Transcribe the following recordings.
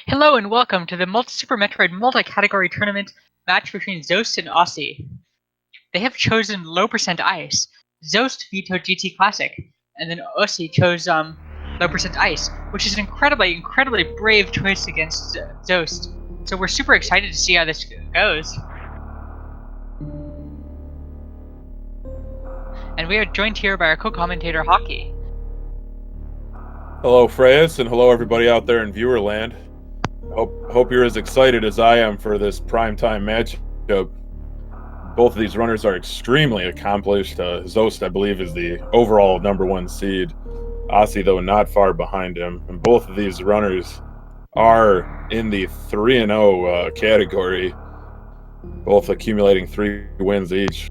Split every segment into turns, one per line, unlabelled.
Hello and welcome to the Super Metroid multi-category tournament match between Zoast and Osse. They have chosen low percent ice. Zoast vetoed GT Classic, and then Osse chose low percent ice, which is an incredibly brave choice against Zoast. So we're super excited to see how this goes. And we are joined here by our co-commentator Hockey.
Hello, Freyas, and hello everybody out there in viewer land. Hope you're as excited as I am for this primetime matchup. Both of these runners are extremely accomplished. Zoast, I believe, is the overall #1 seed. Osse, though, not far behind him. And both of these runners are in the 3-0 category, both accumulating 3 wins each.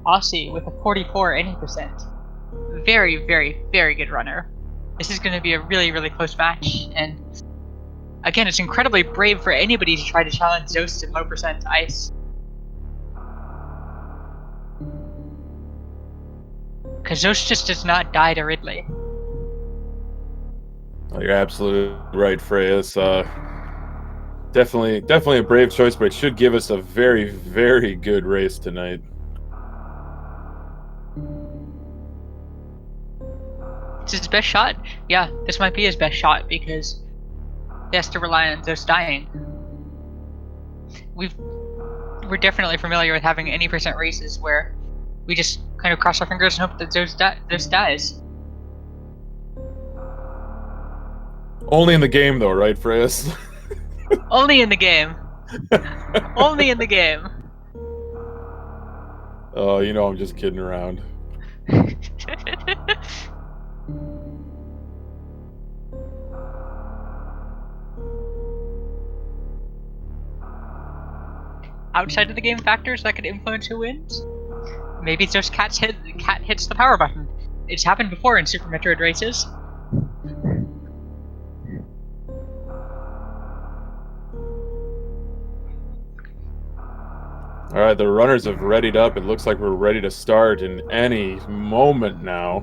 Osse with a 44 any%. Very good runner. This is going to be a really close match, and again, it's incredibly brave for anybody to try to challenge Zoast in low percent ice. Because Zoast just does not die to Ridley.
Oh, you're absolutely right, Freyas. Definitely a brave choice, but it should give us a very good race tonight.
It's his best shot? Yeah, this might be his best shot because he has to rely on Zoast dying. We're definitely familiar with having any percent races where we just kind of cross our fingers and hope that Zoast dies.
Only in the game, though, right, Freyas?
Only in the game. Only in the game.
Oh, you know I'm just kidding around.
Outside of the game factors that could influence who wins? Maybe it's just cat hits the power button. It's happened before in Super Metroid races.
Alright, the runners have readied up. It looks like we're ready to start in any moment now.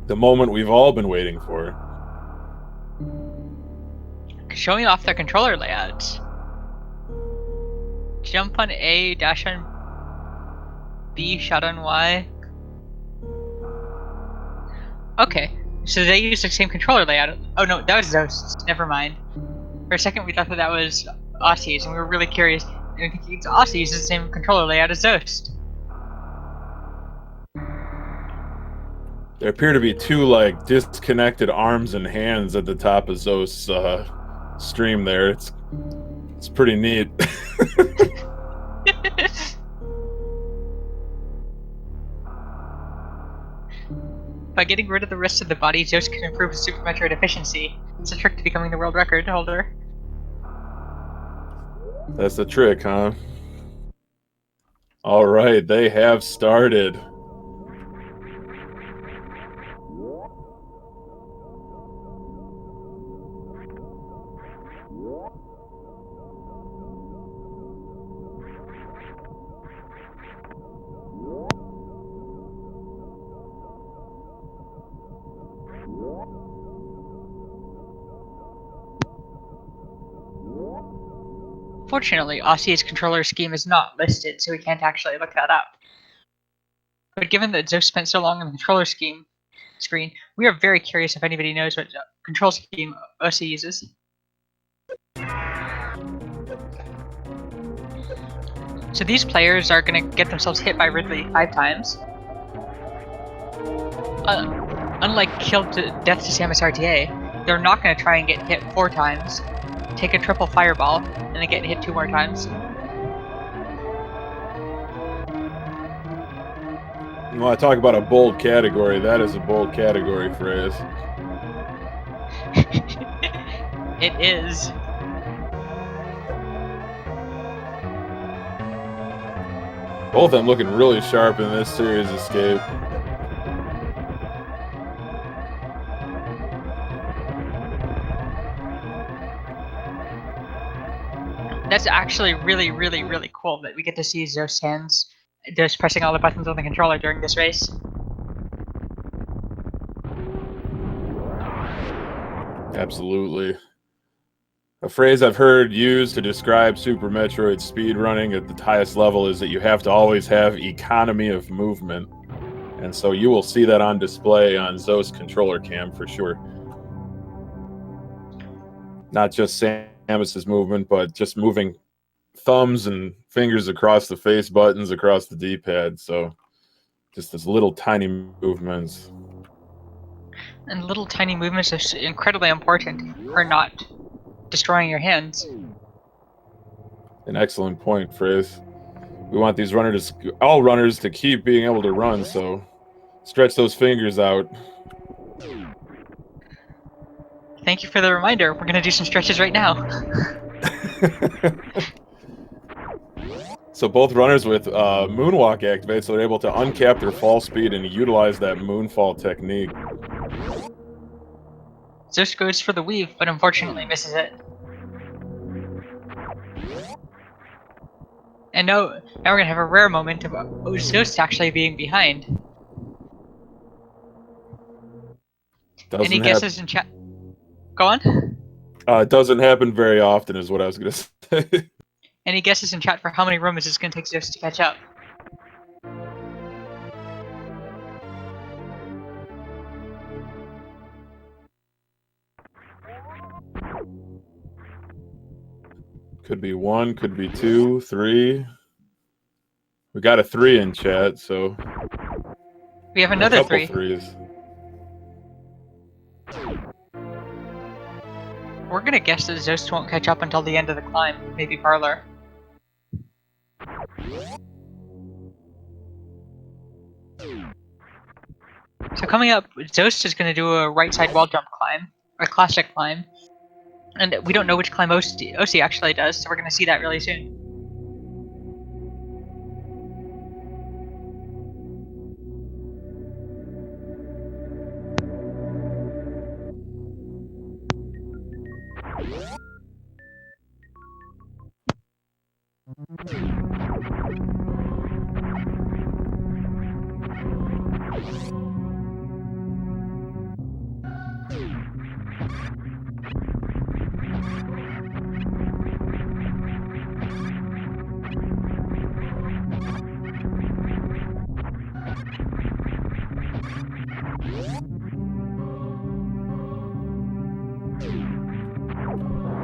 The moment we've all been waiting for.
Showing off their controller layouts. Jump on A, dash on B, shot on Y. Okay, so they use the same controller layout. Oh no, that was Zoast's. Never mind. For a second we thought that was Osse's, and we were really curious. And it's Osse uses the same controller layout as Zoast.
There appear to be two, disconnected arms and hands at the top of Zoast's stream there. It's pretty neat.
By getting rid of the rest of the body, Zoast can improve his Super Metroid efficiency. It's a trick to becoming the world record holder.
That's the trick, huh? Alright, they have started.
Fortunately, Osse's controller scheme is not listed, so we can't actually look that up. But given that Zoast spent so long on the controller screen, we are very curious if anybody knows what control scheme Osse uses. So these players are going to get themselves hit by Ridley 5 times. Unlike Killed to Death to Samus RTA, they're not going to try and get hit 4 times, take a triple fireball, and then get hit 2 more times.
You want to talk about a bold category? That is a bold category, Freyas.
It is.
Both of them looking really sharp in this series escape.
That's actually really cool that we get to see Zoast's hands just pressing all the buttons on the controller during this race.
Absolutely. A phrase I've heard used to describe Super Metroid speedrunning at the highest level is that you have to always have economy of movement. And so you will see that on display on Zoast controller cam for sure. Not just Samus's movement, but just moving thumbs and fingers across the face buttons across the D-pad. So just those little tiny movements.
And little tiny movements are incredibly important for not destroying your hands.
An excellent point, Phrase. We want these runners, all runners, to keep being able to run, so stretch those fingers out.
Thank you for the reminder. We're gonna do some stretches right now.
So both runners with moonwalk activated, so they're able to uncap their fall speed and utilize that moonfall technique.
Zoast goes for the weave, but unfortunately misses it. And now we're gonna have a rare moment of Zoast actually being behind. Any guesses in chat? Go on.
It doesn't happen very often, is what I was gonna say.
Any guesses in chat for how many rumors it's gonna take Zoast to catch up?
Could be 1, could be 2, 3. We got a 3 in chat, so
we have another
a couple
3.
threes.
We're gonna guess that Zoast won't catch up until the end of the climb, maybe Parlor. So coming up, Zoast is gonna do a right side wall jump climb, or classic climb. And we don't know which climb Osse actually does, so we're gonna see that really soon.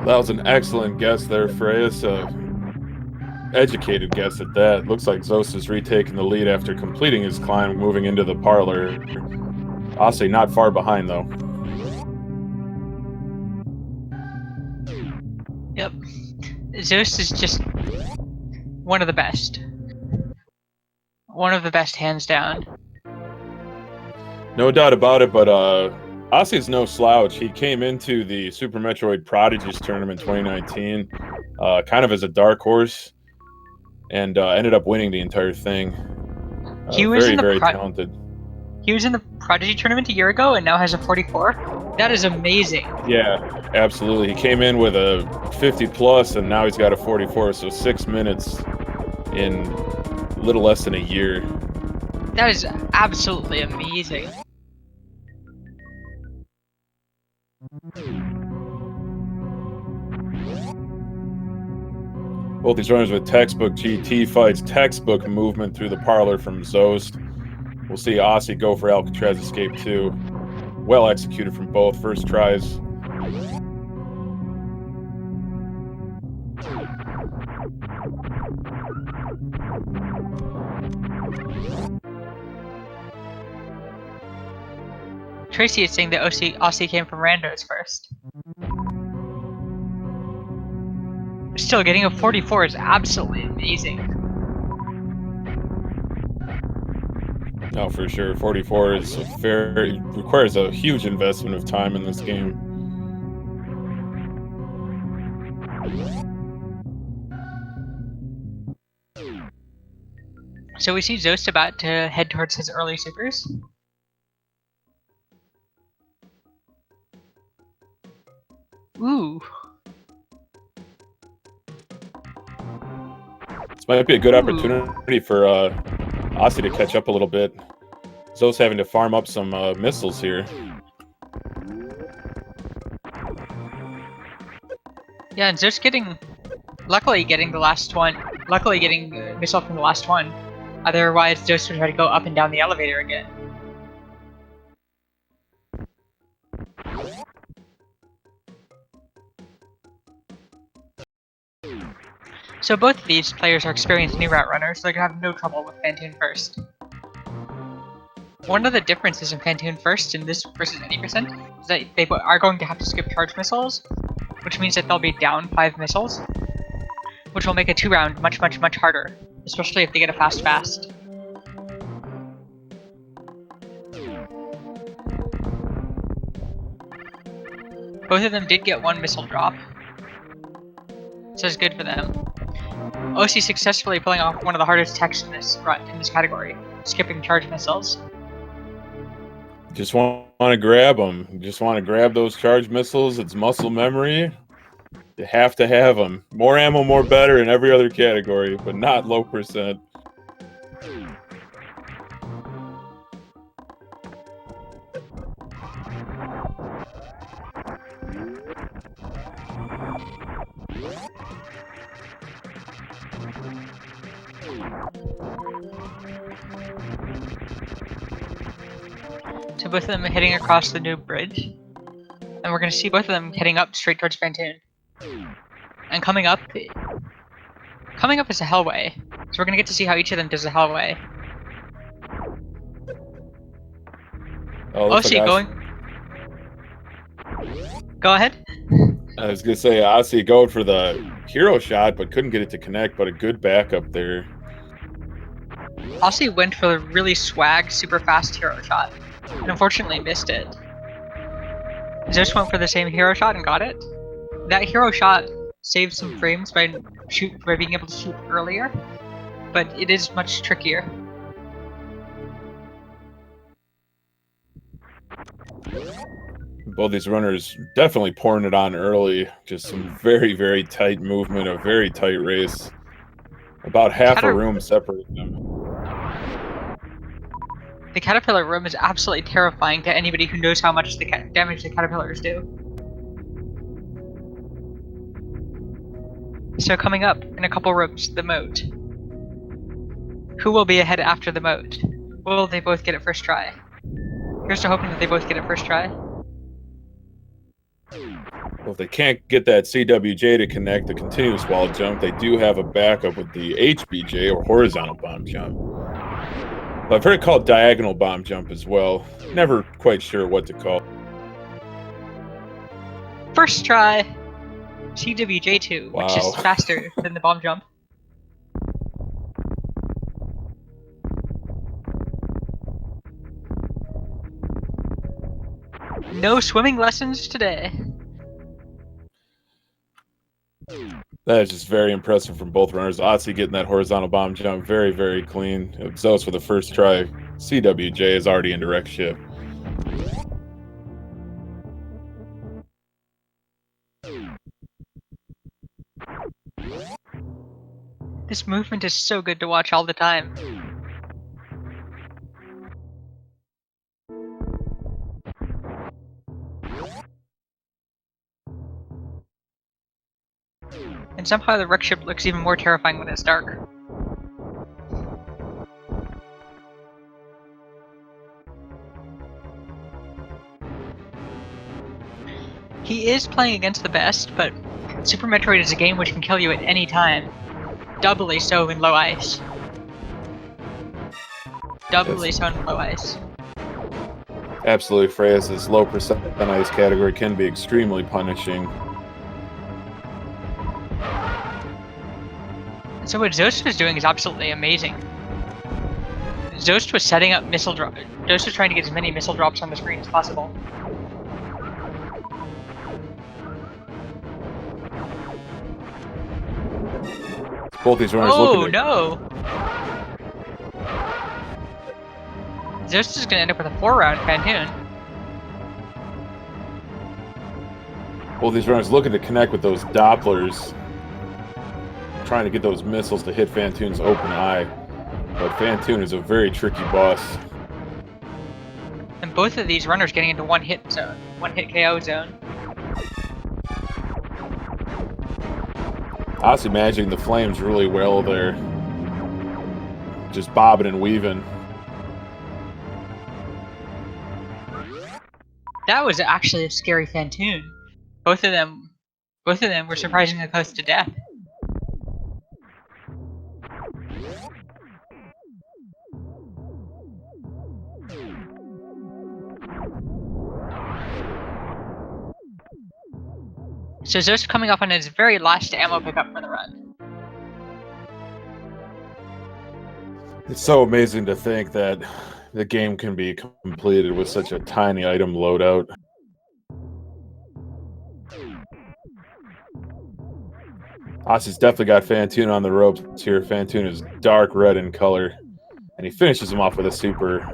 That was an excellent guess there, Freya's. Educated guess at that. Looks like Zoast is retaking the lead after completing his climb, moving into the parlor. Osse not far behind, though.
Yep. Zoast is just one of the best. One of the best, hands down.
No doubt about it, but Osse's no slouch. He came into the Super Metroid Prodigies tournament 2019 kind of as a dark horse and ended up winning the entire thing.
He was
very talented.
He was in the Prodigy tournament a year ago and now has a 44. That is amazing.
Yeah, absolutely. He came in with a 50 plus and now he's got a 44, so 6 minutes in a little less than a year.
That is absolutely amazing.
Both these runners with textbook GT fights, textbook movement through the parlor from Zoast. We'll see Osse go for Alcatraz Escape too. Well executed from both first tries.
Tracy is saying that Osse came from randos first. Still, getting a 44 is absolutely amazing.
No, for sure. 44 is requires a huge investment of time in this game.
So we see Zoast about to head towards his early supers. Ooh.
This might be a good opportunity for Osse to catch up a little bit. Zoast having to farm up some missiles here.
Yeah, and just luckily getting the last one, luckily getting a missile from the last one. Otherwise, Zoast would try to go up and down the elevator again. So both of these players are experienced new route runners, so they're gonna have no trouble with Phantoon first. One of the differences in Phantoon first in this versus any percent is that they are going to have to skip charge missiles, which means that they'll be down 5 missiles, which will make a 2-round much harder, especially if they get a fast. Both of them did get 1 missile drop, so it's good for them. Osse successfully pulling off one of the hardest attacks in this category, skipping charge missiles.
Just want to grab them. Just want to grab those charge missiles. It's muscle memory. You have to have them. More ammo, more better in every other category, but not low percent.
So both of them are heading across the new bridge, and we're going to see both of them heading up straight towards Phantoon. And coming up is a hellway, so we're going to get to see how each of them does a hellway. Osse going. Go ahead.
I was gonna say Osse going for the hero shot, but couldn't get it to connect. But a good backup there.
Osse went for the really swag, super fast hero shot, and unfortunately missed it. Zoast went for the same hero shot and got it. That hero shot saved some frames by being able to shoot earlier, but it is much trickier.
Both these runners definitely pouring it on early. Just some very tight movement, a very tight race. About half a room separating them.
The caterpillar room is absolutely terrifying to anybody who knows how much damage the caterpillars do. So coming up in a couple rooms, the moat. Who will be ahead after the moat? Will they both get it first try? Here's to hoping that they both get it first try.
Well, if they can't get that CWJ to connect the continuous wall jump, they do have a backup with the HBJ, or horizontal bomb jump. But I've heard it called diagonal bomb jump as well. Never quite sure what to call.
First try! CWJ2,
wow.
Which is faster than the bomb jump. No swimming lessons today.
That is just very impressive from both runners. Osse getting that horizontal bomb jump very clean. Zoast for the first try. CWJ is already in direct shift.
This movement is so good to watch all the time. And somehow the wreck ship looks even more terrifying when it's dark. He is playing against the best, but Super Metroid is a game which can kill you at any time. Doubly so in low ice. Doubly so in low ice.
Absolutely, Freya's this low percent ice category can be extremely punishing.
So what Zoast was doing is absolutely amazing. Zoast was setting up missile drop. Zoast was trying to get as many missile drops on the screen as possible.
Both these runners looking to...
no! Zoast is going to end up with a 4-round Phantoon.
Both these runners looking to connect with those Dopplers. Trying to get those missiles to hit Phantoon's open eye. But Phantoon is a very tricky boss.
And both of these runners getting into one hit KO zone.
Osse managing the flames really well there. Just bobbing and weaving.
That was actually a scary Fantoon. Both of them were surprisingly close to death. So Zoast coming up on his very last ammo pickup for the run.
It's so amazing to think that the game can be completed with such a tiny item loadout. Osse's definitely got Fantoon on the ropes here. Fantoon is dark red in color, and he finishes him off with a super.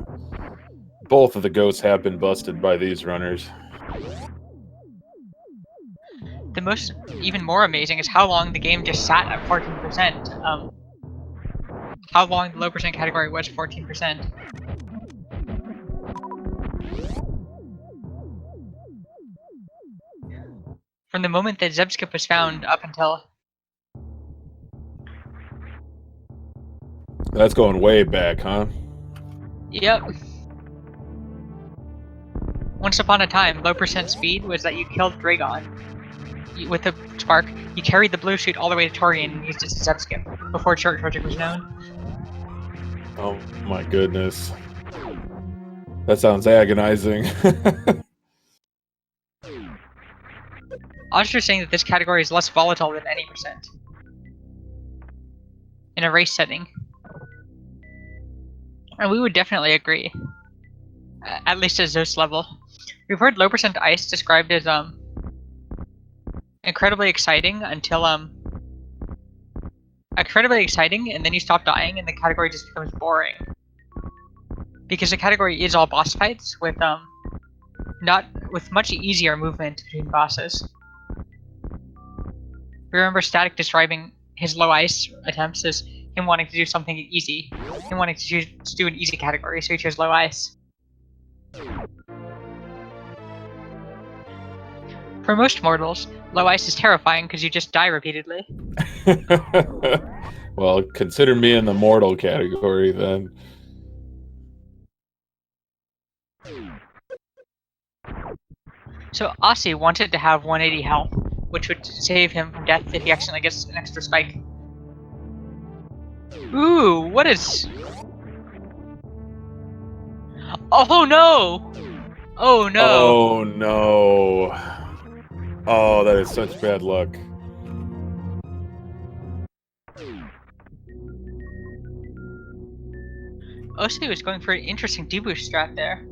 Both of the ghosts have been busted by these runners.
The most, even more amazing, is how long the game just sat at 14%. How long the low percent category was 14%. From the moment that Zebskip was found up until...
That's going way back, huh?
Yep. Once upon a time, low percent speed was that you killed Dragon. With the spark, you carried the blue suit all the way to Torian and used it to Zebskip, before Short Project was known.
Oh my goodness. That sounds agonizing.
I was just saying that this category is less volatile than any percent. In a race setting. And we would definitely agree. At least at Zoast level. We've heard low percent ice described as incredibly exciting until incredibly exciting, and then you stop dying and the category just becomes boring. Because the category is all boss fights with much easier movement between bosses. We remember Static describing his low ice attempts as him wanting to do something easy. Him wanting to do an easy category, so he chose low ice. For most mortals, low ice is terrifying because you just die repeatedly.
Well, consider me in the mortal category then.
So Osse wanted to have 180 health, which would save him from death if he accidentally gets an extra spike. Ooh, what is... Oh no! Oh no!
Oh no! Oh, that is such bad luck.
Osse was going for an interesting deboost strat there.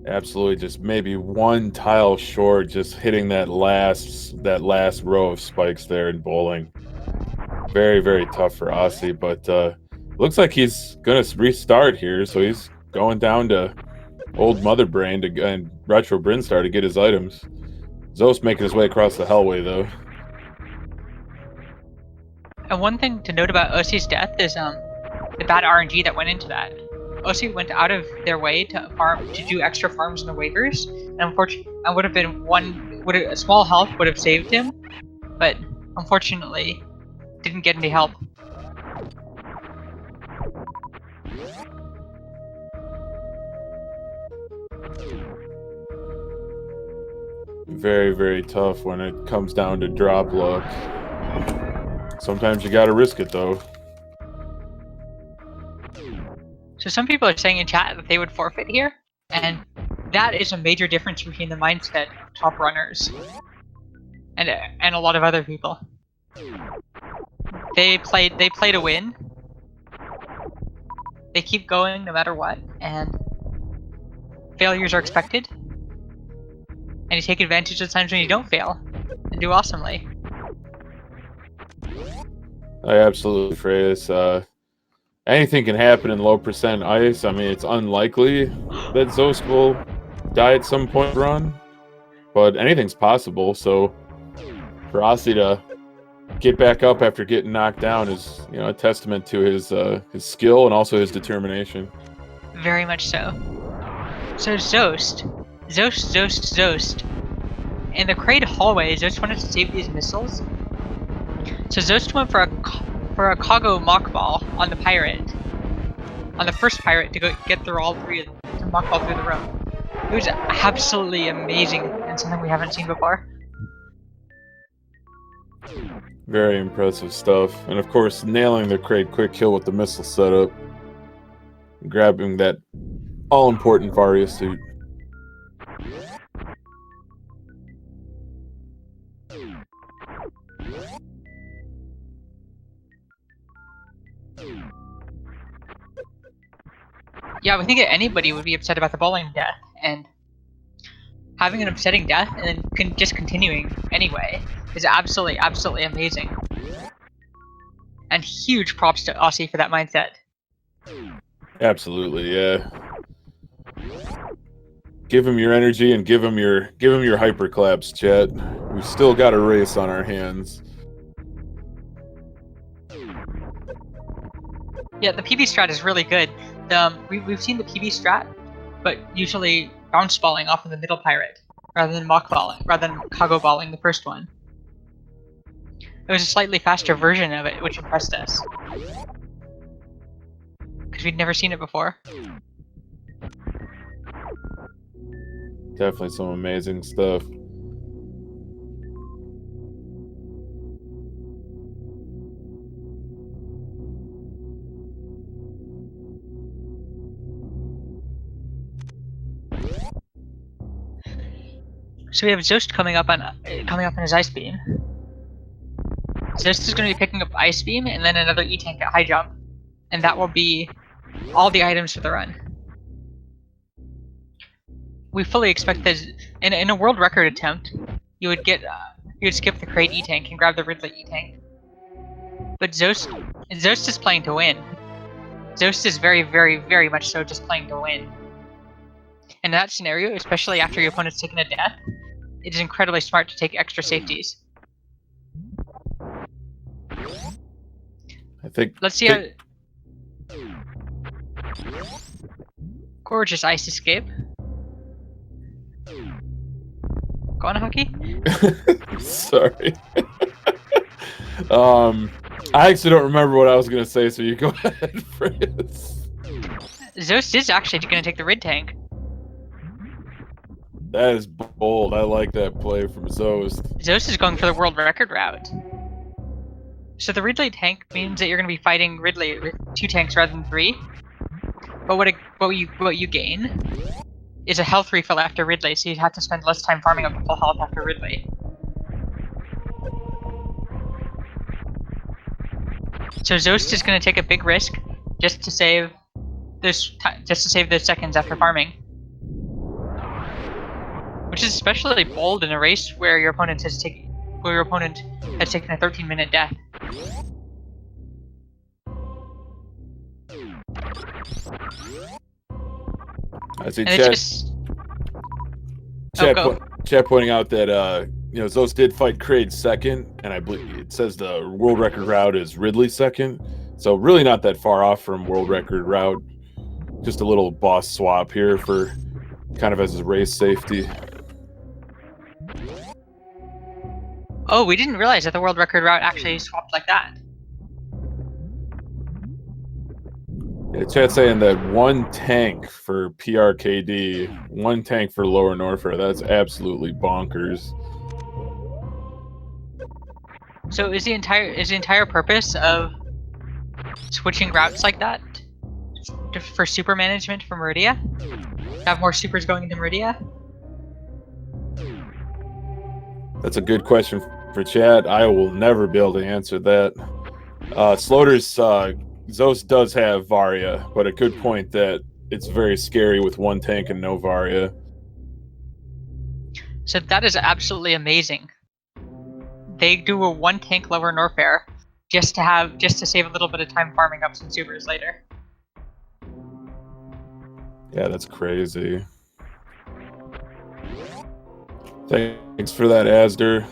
Absolutely, just maybe one tile short, just hitting that last row of spikes there in bowling. Very, very tough for Osse, but looks like he's gonna restart here, so he's going down to Old Mother Brain and Retro Brinstar to get his items. Zoast making his way across the hellway though.
And one thing to note about Osse's death is the bad RNG that went into that. Osse went out of their way to do extra farms in the waivers, and unfortunately, would have been a small help would have saved him, but unfortunately, didn't get any help.
Very, very tough when it comes down to drop luck. Sometimes you gotta risk it though.
So some people are saying in chat that they would forfeit here, and that is a major difference between the mindset of top runners and a lot of other people. They play to win. They keep going no matter what, and failures are expected. And you take advantage of the times when you don't fail and do awesomely.
I absolutely phrase. Anything can happen in low percent ice. I mean, it's unlikely that Zoast will die at some point run, but anything's possible. So for Osse to get back up after getting knocked down is, you know, a testament to his skill and also his determination.
Very much so. So Zoast. in the crate hallway, Zoast wanted to save these missiles. So Zoast went for a Kago mock ball on the pirate, on the first pirate, to go get through all three, to mock ball through the room. It was absolutely amazing and something we haven't seen before.
Very impressive stuff. And of course, nailing the crate quick kill with the missile setup. Grabbing that all-important Varia suit.
Yeah, we think anybody would be upset about the bowling death, and having an upsetting death and then just continuing anyway is absolutely, absolutely amazing. And huge props to Osse for that mindset.
Absolutely, yeah. Give him your energy and give him your hyper claps, chat. We've still got a race on our hands.
Yeah, the PB strat is really good. We've seen the PB strat, but usually bounce balling off of the middle pirate rather than mock balling, rather than Kago balling the first one. It was a slightly faster version of it, which impressed us. Because we'd never seen it before.
Definitely some amazing stuff.
So we have Zoast coming up on his ice beam. Zoast is going to be picking up ice beam and then another E-tank at high jump, and that will be all the items for the run. We fully expect that in a world record attempt, you would skip the crate E-tank and grab the Ridley E-tank. But Zoast is playing to win. Zoast is very, very, very much so just playing to win. In that scenario, especially after your opponent's taken a death, it is incredibly smart to take extra safeties.
I think.
Let's see how. Gorgeous ice escape. Go on, Hockey.
Sorry. I actually don't remember what I was gonna say, so you go ahead, Fritz.
Zoast is actually going to take the Rid tank.
That is bold. I like that play from Zoast.
Zoast is going for the world record route. So the Ridley tank means that you're going to be fighting Ridley with 2 tanks rather than 3. But what you gain is a health refill after Ridley, so you have to spend less time farming up to full health after Ridley. So Zoast is going to take a big risk just to save those seconds after farming, which is especially bold in a race where your opponent has taken a 13-minute death.
I see chat pointing out that Zoast did fight Kraid second, and I believe it says the world record route is Ridley second, so really not that far off from world record route. Just a little boss swap here for kind of as a race safety.
Oh, we didn't realize that the world record route actually swapped like that.
Yeah, chat's saying that 1 tank for PRKD, 1 tank for Lower Norfair. That's absolutely bonkers.
So is the entire purpose of switching routes like that for super management for Meridia? Have more supers going into Meridia?
That's a good question for chat. I will never be able to answer that. Slaughter's Zoast does have Varia, but a good point that it's very scary with 1 tank and no Varia.
So that is absolutely amazing. They do a 1 tank Lower Norfair just to save a little bit of time farming up some supers later.
Yeah, that's crazy. Thanks for that, Asder.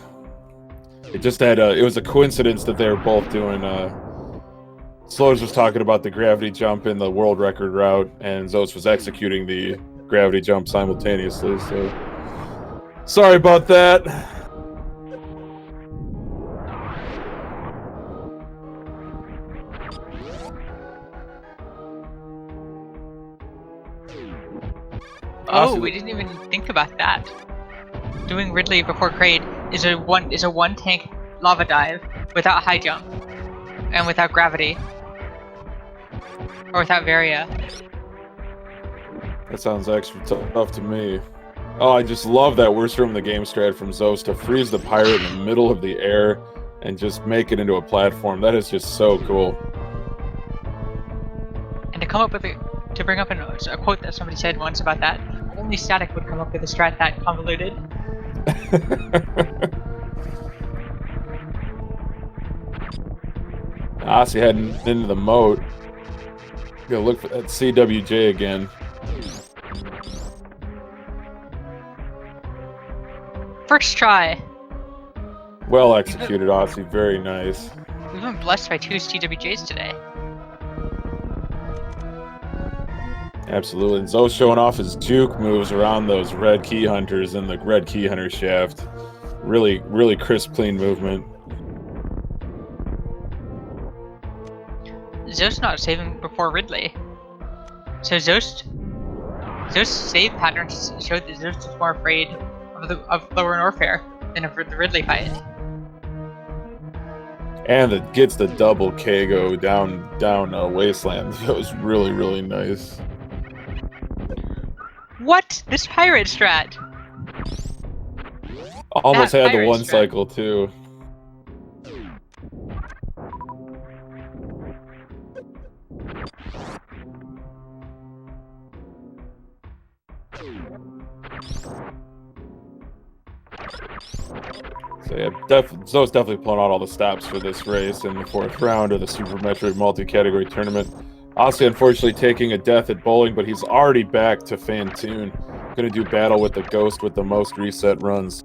It just had it was a coincidence that they were both doing Slows was talking about the gravity jump in the world record route, and Zoast was executing the gravity jump simultaneously, so Sorry about that.
Oh, we didn't even think about that. Doing Ridley before Kraid is a one tank lava dive without high jump and without gravity or without Varia.
That sounds extra tough to me. Oh, I just love that worst room in the game strat from Zoast to freeze the pirate in the middle of the air and just make it into a platform. That is just so cool.
And to come up with to bring up a quote that somebody said once about that, only Static would come up with a strat that convoluted.
Osse heading into the moat. Go look for that CWJ again.
First try.
Well executed, Osse. Very nice.
We've been blessed by 2 CWJs today.
Absolutely. And Zoe showing off his juke moves around those red key hunters in the red key hunter shaft. Really, really crisp, clean movement.
Zoast not saving before Ridley. So Zoast's save patterns showed that Zoast is more afraid of lower Norfair than of the Ridley fight.
And it gets the double KO down Wasteland. That was really, really nice.
What? This pirate strat!
Almost
That
had the
pirate
one
strat.
cycle too. So yeah, Zoe's definitely pulling out all the stops for this race in the 4th round of the Super Metroid multi-category tournament. Osse unfortunately taking a death at bowling, but he's already back to Fantoon. Gonna do battle with the ghost with the most reset runs.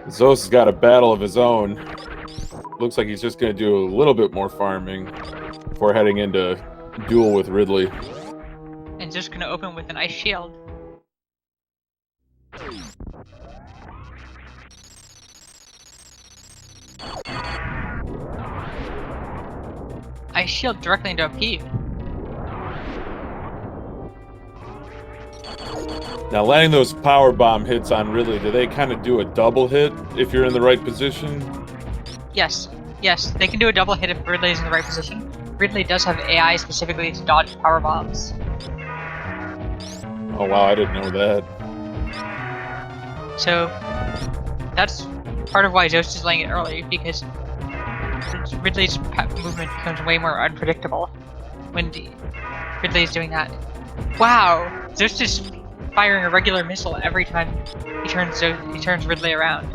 Zoast has got a battle of his own. Looks like he's just gonna do a little bit more farming before heading into duel with Ridley.
And just gonna open with an ice shield. Ice shield directly into a peeve.
Now landing those power bomb hits on Ridley, do they kind of do a double hit if you're in the right position?
Yes, they can do a double hit if Ridley is in the right position. Ridley does have AI specifically to dodge power bombs.
Oh wow, I didn't know that.
So that's part of why Zoast is laying it early, because Ridley's movement becomes way more unpredictable when Ridley is doing that. Wow, Zoast is firing a regular missile every time he turns Ridley around.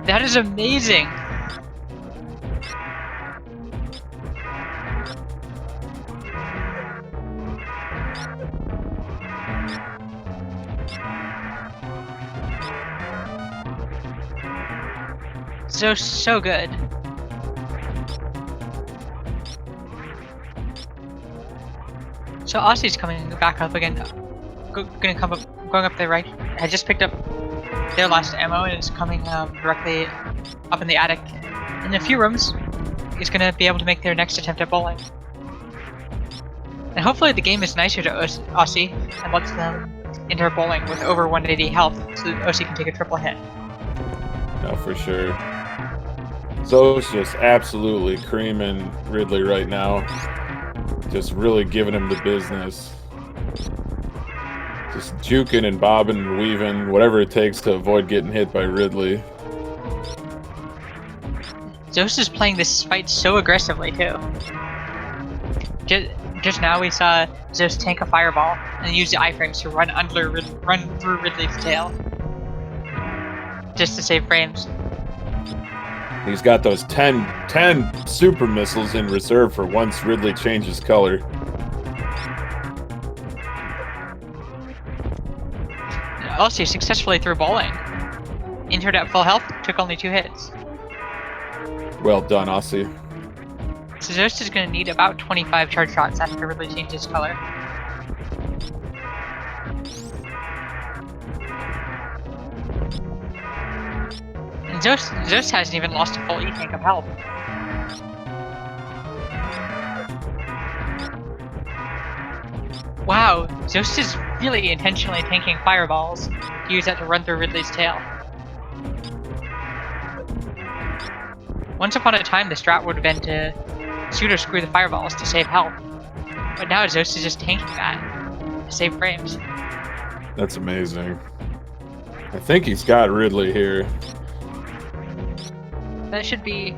That is amazing! So good. So Osse's coming back up again. Going up the right. I just picked up their last ammo and it's coming directly up in the attic. In a few rooms, he's gonna be able to make their next attempt at bowling. And hopefully the game is nicer to Osse and lets them enter bowling with over 180 health so that Osse can take a triple hit.
No, for sure. Zoe's just absolutely creaming Ridley right now. Just really giving him the business. Just juking and bobbing and weaving, whatever it takes to avoid getting hit by Ridley.
Zoast is playing this fight so aggressively too. Just now we saw Zoast tank a fireball and use the iframes to run through Ridley's tail. Just to save frames.
He's got those 10 super missiles in reserve for once Ridley changes color.
Osse successfully threw bowling. Entered at full health, took only 2 hits.
Well done, Osse.
So Zoast is going to need about 25 charge shots after Ridley changes color. Zoast hasn't even lost a full E-tank of health. Wow, Zoast is really intentionally tanking fireballs to use that to run through Ridley's tail. Once upon a time, the strat would have been to pseudo-screw the fireballs to save health. But now Zoast is just tanking that to save frames.
That's amazing. I think he's got Ridley here.
That should be...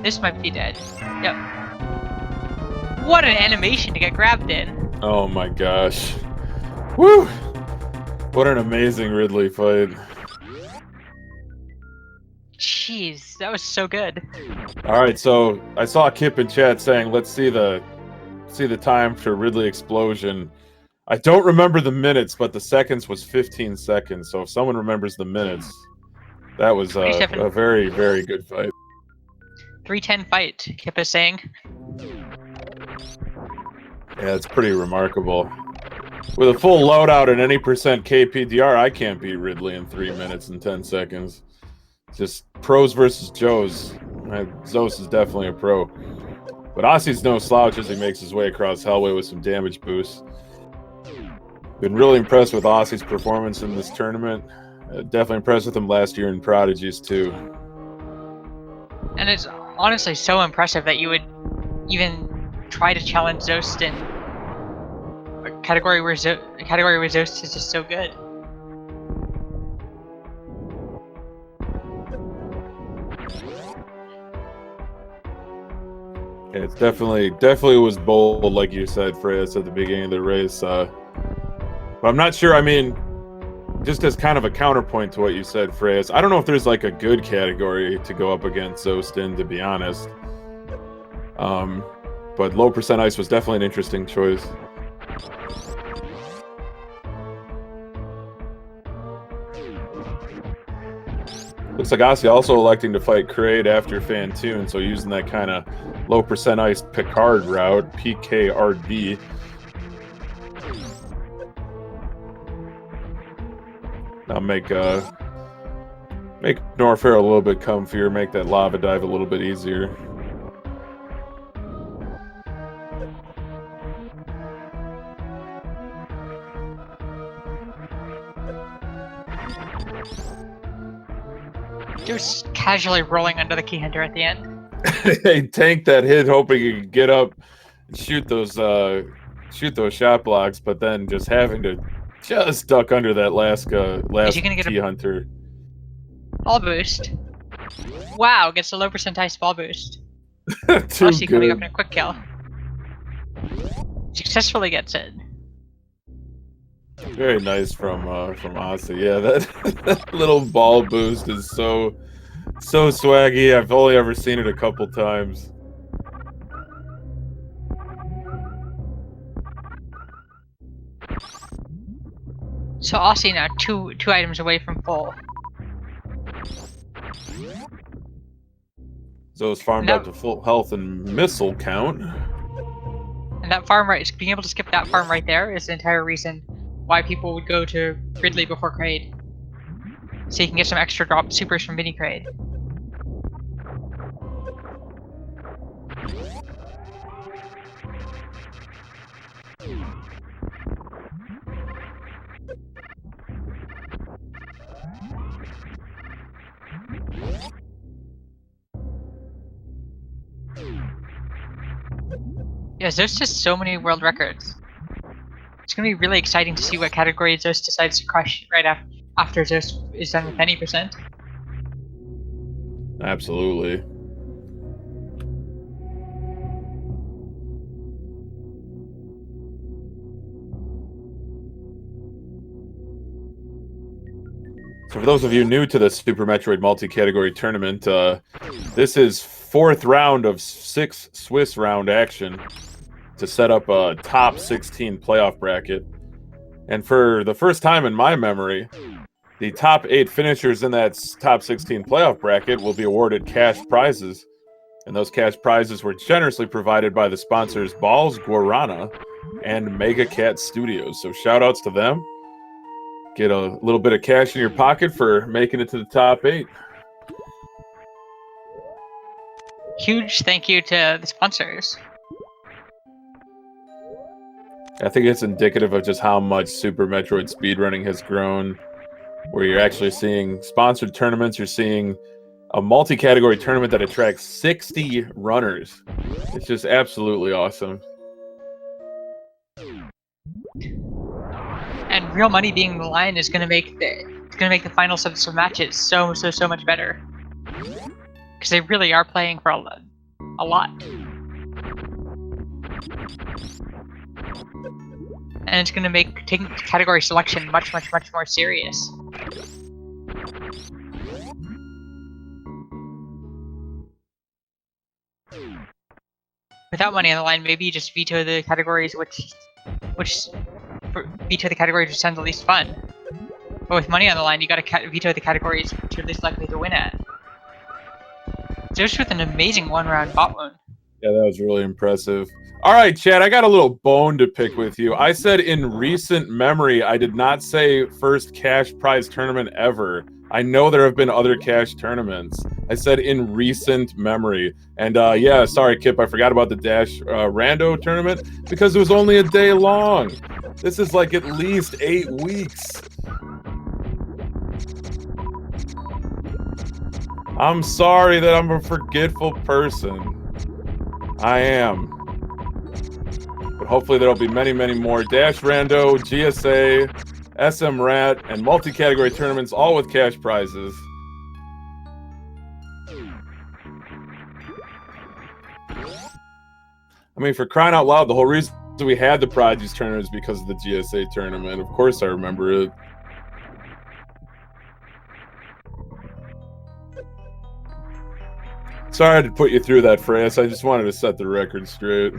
This might be dead. Yep. What an animation to get grabbed in.
Oh my gosh. Woo! What an amazing Ridley fight.
Jeez, that was so good.
Alright, so I saw Kip in chat saying, let's see the time for Ridley explosion. I don't remember the minutes, but the seconds was 15 seconds. So if someone remembers the minutes, that was a very, very good fight.
3:10 fight, Kip is saying.
Yeah, it's pretty remarkable. With a full loadout and any percent KPDR, I can't beat Ridley in 3 minutes and 10 seconds. Just pros versus Joes. Zoast is definitely a pro. But Osse's no slouch as he makes his way across Hellway with some damage boosts. Been really impressed with Osse's performance in this tournament. Definitely impressed with him last year in Prodigies too.
And it's honestly so impressive that you would even try to challenge Zoast in a category where Zoast is just so good.
Yeah, it's definitely was bold, like you said, Freya, at the beginning of the race. But I'm not sure. I mean, just as kind of a counterpoint to what you said, Freya, I don't know if there's like a good category to go up against Zoast in, to be honest. But low percent ice was definitely an interesting choice. Looks like Osse also electing to fight Kraid after Fantoon, so using that kind of low percent ice Picard route, PKRD. Now make Norfair a little bit comfier, make that lava dive a little bit easier.
Just casually rolling under the Key Hunter at the end.
He tanked that hit, hoping he could get up and shoot those shot blocks, but then just having to just duck under that last Key Hunter.
Ball boost. Wow, gets a low percent ice ball boost.
Too
Osse
good.
coming up in a quick kill. Successfully gets it.
Very nice from Osse. Yeah, that little ball boost is so swaggy. I've only ever seen it a couple times.
So Osse now two items away from full.
So it's farmed up to full health and missile count.
And that farm right, being able to skip that farm right there is the entire reason why people would go to Ridley before Kraid. So you can get some extra drop supers from Mini Kraid. Yeah, Zoast has so many world records. It's gonna be really exciting to see what category Zoast decides to crush right after Zoast is done with any percent.
Absolutely. So for those of you new to the Super Metroid multi-category tournament, this is 4th round of 6 Swiss round action to set up a top 16 playoff bracket. And for the first time in my memory, the top 8 finishers in that top 16 playoff bracket will be awarded cash prizes. And those cash prizes were generously provided by the sponsors Balls Guarana and Mega Cat Studios. So shout outs to them. get a little bit of cash in your pocket for making it to the top 8.
Huge thank you to the sponsors.
I think it's indicative of just how much Super Metroid speedrunning has grown, where you're actually seeing sponsored tournaments, you're seeing a multi-category tournament that attracts 60 runners. It's just absolutely awesome.
And real money being the line is gonna make the final sets of matches so much better. Because they really are playing for a lot. And it's going to make taking category selection much more serious. Without money on the line, maybe you just veto the categories which sound the least fun. But with money on the line, you gotta veto the categories which you're least likely to win at. Zoast with an amazing one-round bot wound.
Yeah, that was really impressive. All right, Chad, I got a little bone to pick with you. I said in recent memory, I did not say first cash prize tournament ever. I know there have been other cash tournaments. I said in recent memory. And yeah, sorry, Kip, I forgot about the Dash Rando tournament because it was only a day long. This is like at least 8 weeks. I'm sorry that I'm a forgetful person. I am. But hopefully there'll be many more Dash Rando, GSA, SM Rat, and multi-category tournaments, all with cash prizes. I mean, for crying out loud, the whole reason we had the Prodigies tournament is because of the GSA tournament. Of course I remember it. Sorry to put you through that, Freya. I just wanted to set the record straight.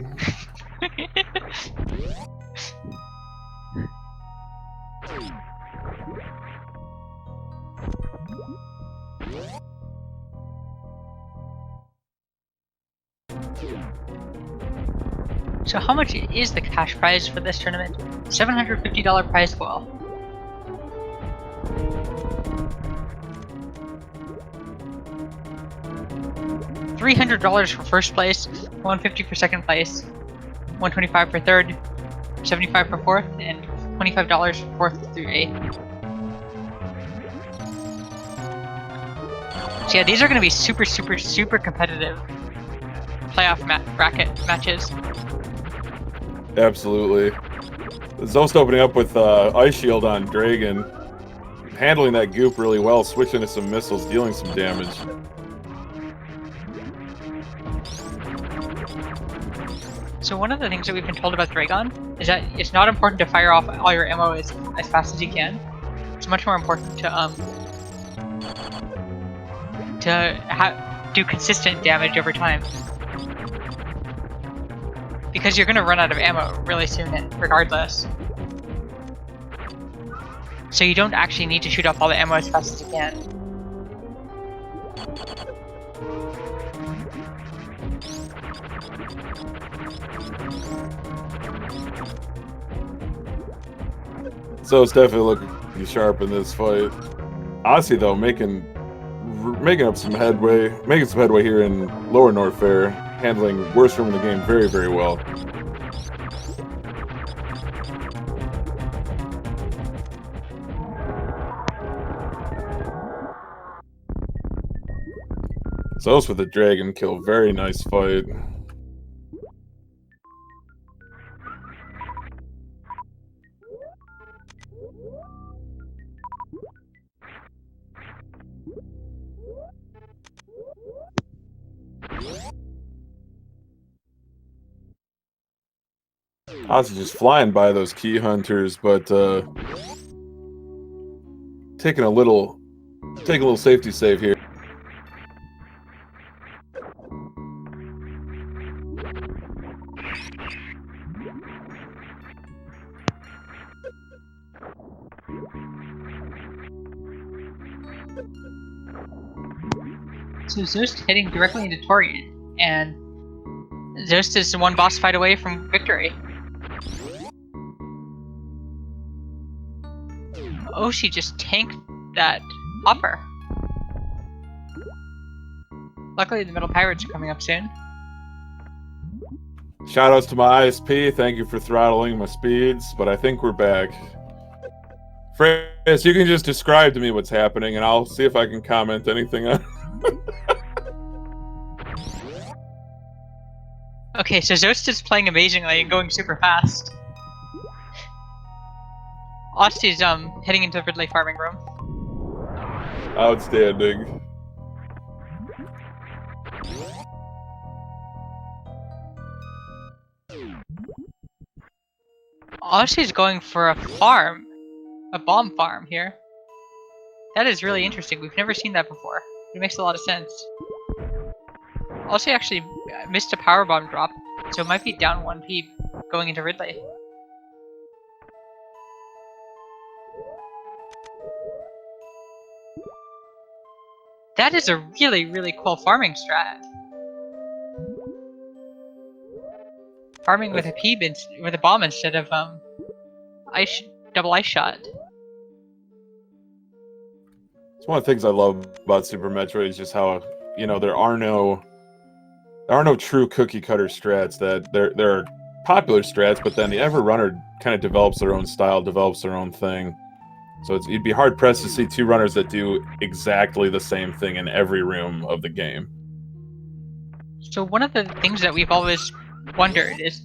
So how much is the cash prize for this tournament? $750 prize pool. $300 for first place, $150 for second place, $125 for third, $75 for fourth, and $25 for fourth through eighth. So yeah, these are going to be super competitive playoff bracket matches.
Absolutely. Zoast opening up with Ice Shield on Dragon, handling that goop really well, switching to some missiles, dealing some damage.
So one of the things that we've been told about Dragon is that it's not important to fire off all your ammo as fast as you can. It's much more important to do consistent damage over time. Because you're gonna run out of ammo really soon regardless. So you don't actually need to shoot off all the ammo as fast as you can.
So it's definitely looking sharp in this fight. Osse, though, making some headway here in Lower North Fair, handling worst room in the game very well. Zoast with the dragon kill, very nice fight. Osse just flying by those key hunters, but taking a little safety save here.
So Zoast heading directly into Torian, and Zoast is one boss fight away from victory. Oshi just tanked that hopper. Luckily, the Metal Pirates are coming up soon.
Shoutouts to my ISP. Thank you for throttling my speeds, but I think we're back. Freya, you can just describe to me what's happening, and I'll see if I can comment anything on.
Okay, so Zoast is playing amazingly and going super fast. Osty's heading into the Ridley farming room.
Outstanding.
Osty's going for a farm. A bomb farm here. That is really interesting. We've never seen that before. It makes a lot of sense. Osty actually missed a power bomb drop, so it might be down 1p going into Ridley. That is a really, really cool farming strat. Farming with a P with a bomb instead of double ice shot.
It's one of the things I love about Super Metroid is just how, you know, there are no true cookie cutter strats. That there are popular strats, but then every runner kind of develops their own style, develops their own thing. So you'd be hard pressed to see two runners that do exactly the same thing in every room of the game.
So one of the things that we've always wondered is,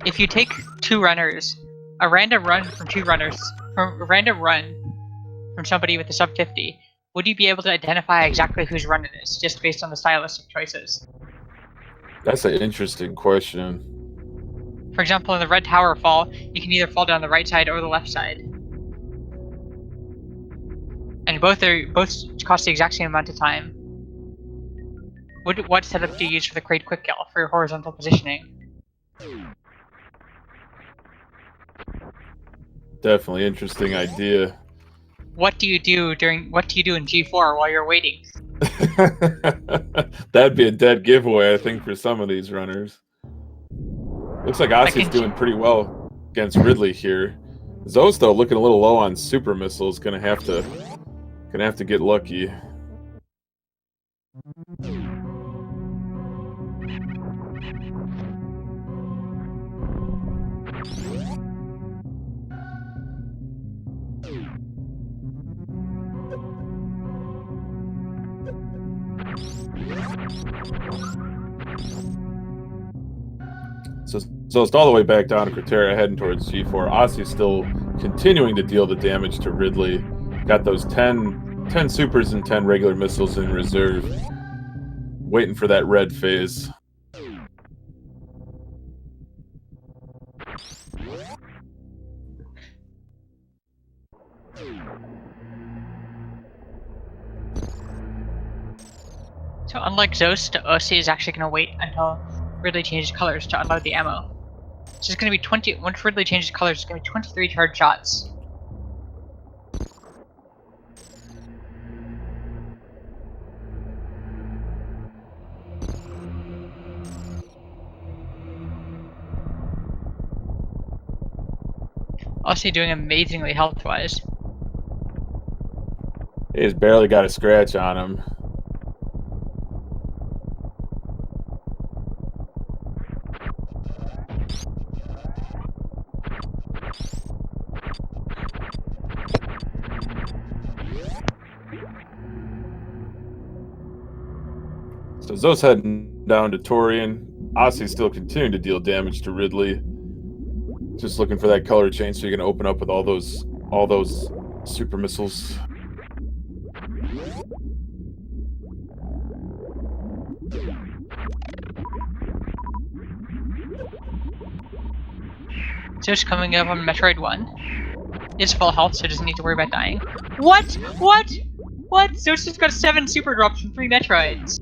if you take two runners, a random run from two runners, from a random run from somebody with a sub 50, would you be able to identify exactly whose run it is, just based on the stylistic choices?
That's an interesting question.
For example, in the red tower fall, you can either fall down the right side or the left side. And both cost the exact same amount of time. What setup do you use for the crate quick kill for your horizontal positioning?
Definitely interesting idea.
What do you do in G4 while you're waiting?
That'd be a dead giveaway, I think, for some of these runners. Looks like Ossie's doing pretty well against Ridley here. Zoast, though, looking a little low on super missiles, gonna have to get lucky. So it's all the way back down to Cratera, heading towards G4. Ossie's still continuing to deal the damage to Ridley. Got those 10 supers and 10 regular missiles in reserve. Waiting for that red phase.
So unlike Zoast, Osse is actually going to wait until Ridley changes colors to unload the ammo. So it's going to be 20. Once Ridley changes colors, it's going to be 23 charged shots. Osse doing amazingly health-wise.
He's barely got a scratch on him. So Zo's heading down to Torian. Ossie's still continuing to deal damage to Ridley. Just looking for that color change so you can open up with all those super missiles.
Zoast coming up on Metroid 1. It's full health, so doesn't need to worry about dying. What? Zoast has got 7 super drops from 3 Metroids.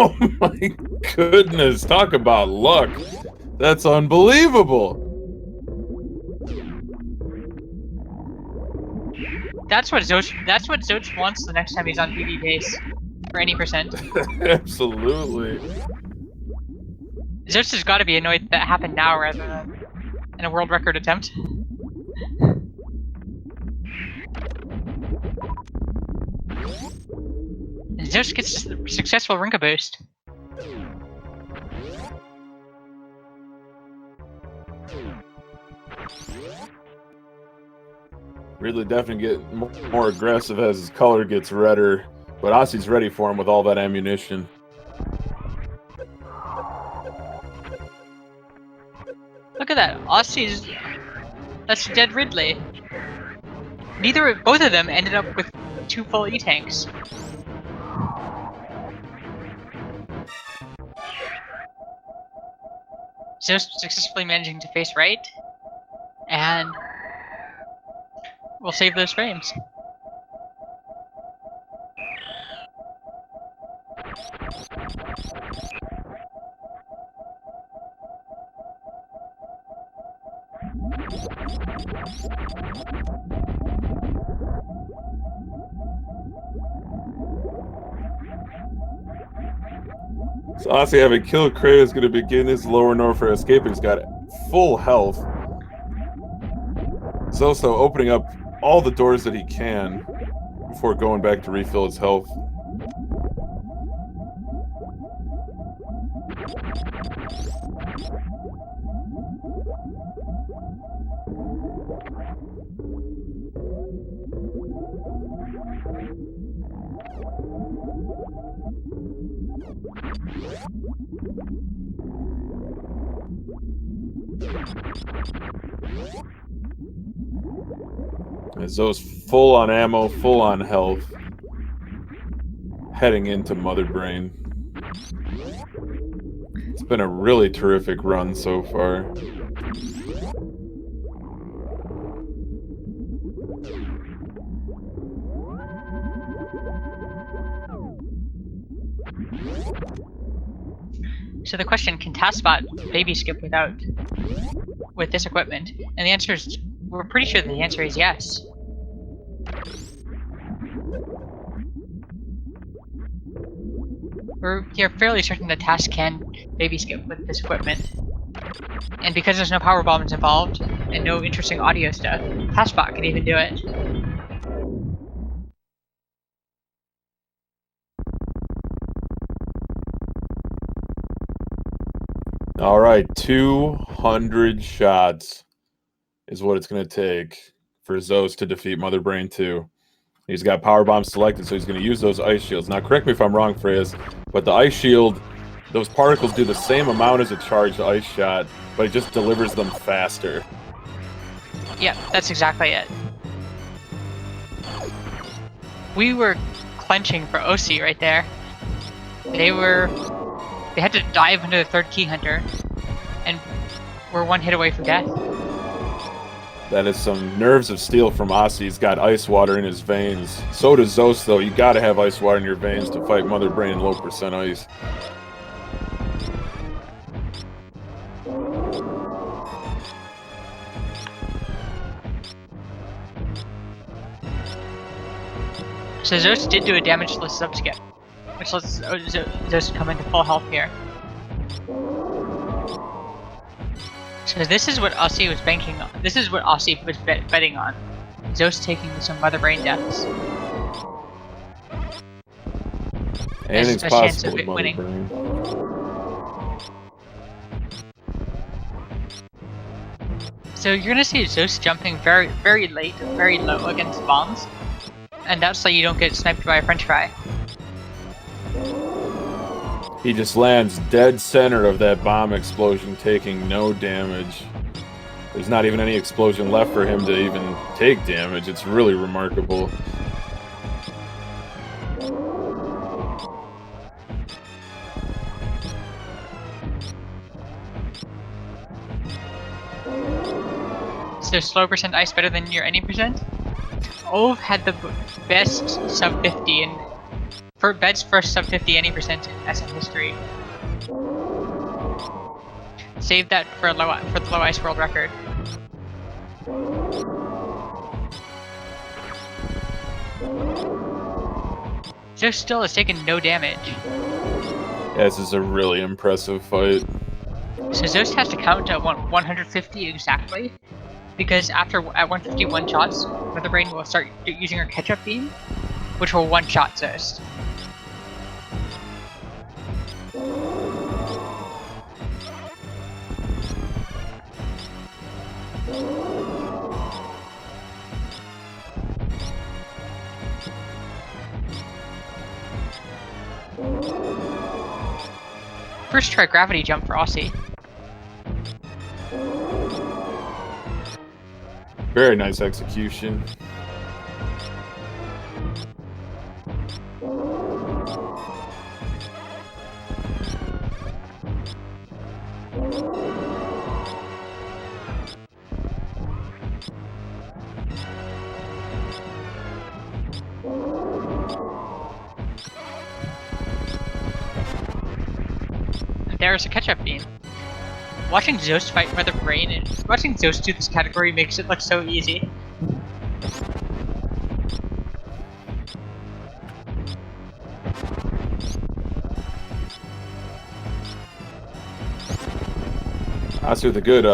Oh my goodness, talk about luck. That's unbelievable.
That's what Zoast wants the next time he's on PB base. For any percent.
Absolutely.
Zoast has got to be annoyed that happened now rather than in a world record attempt. And Zoast gets a successful Ringa boost.
Really definitely get more aggressive as his color gets redder, but Osse's ready for him with all that ammunition.
Look at that, that's dead Ridley. Both of them ended up with 2 full E-tanks. Zoast successfully managing to face right, and we'll save those frames.
So Osse having killed Cray is going to begin his lower north for escaping. He's got full health. Zoast though opening up all the doors that he can before going back to refill his health. As those full on ammo, full on health, heading into Mother Brain. It's been a really terrific run so far.
So the question, can TaskBot baby skip with this equipment? And the answer is, we're pretty sure that the answer is yes. We're fairly certain that Task can baby skip with this equipment. And because there's no power bombs involved, and no interesting audio stuff, TaskBot can even do it.
All right, 200 shots is what it's going to take for Zoast to defeat Mother Brain 2. He's got power bombs selected, so he's going to use those ice shields. Now, correct me if I'm wrong, Freya, but the ice shield, those particles do the same amount as a charged ice shot, but it just delivers them faster.
Yeah, that's exactly it. We were clenching for Osse right there. They had to dive into the third key hunter, and we're 1 hit away from death.
That is some nerves of steel from Osse. He's got ice water in his veins. So does Zoast, though. You gotta have ice water in your veins to fight Mother Brain in low percent ice.
So Zoast did do a damageless sub-skip, which lets Zoast come into full health here. So this is what Osse was banking on. This is what Osse was betting on. Zoast taking some Mother Brain deaths.
Anything's
a chance
possible
of
with
it
Mother
winning.
Brain.
So you're gonna see Zoast jumping very, very late, very low against bombs, and that's so you don't get sniped by a French fry.
He just lands dead center of that bomb explosion, taking no damage. There's not even any explosion left for him to even take damage. It's really remarkable.
So slow percent ice better than your any percent? Ove had the best sub 50 and best first sub 50 any percent in SM history. Save that for the low ice world record. Zoast still has taken no damage.
Yeah, this is a really impressive fight.
So Zoast has to count to 150 exactly, because at 151 shots, Mother Brain will start using her catch-up beam, which will one-shot Zoast. First try gravity jump for Osse.
Very nice execution.
There's a catch-up beam. Watching Zoast fight for the brain and watching Zoast do this category makes it look so easy.
Osse with a good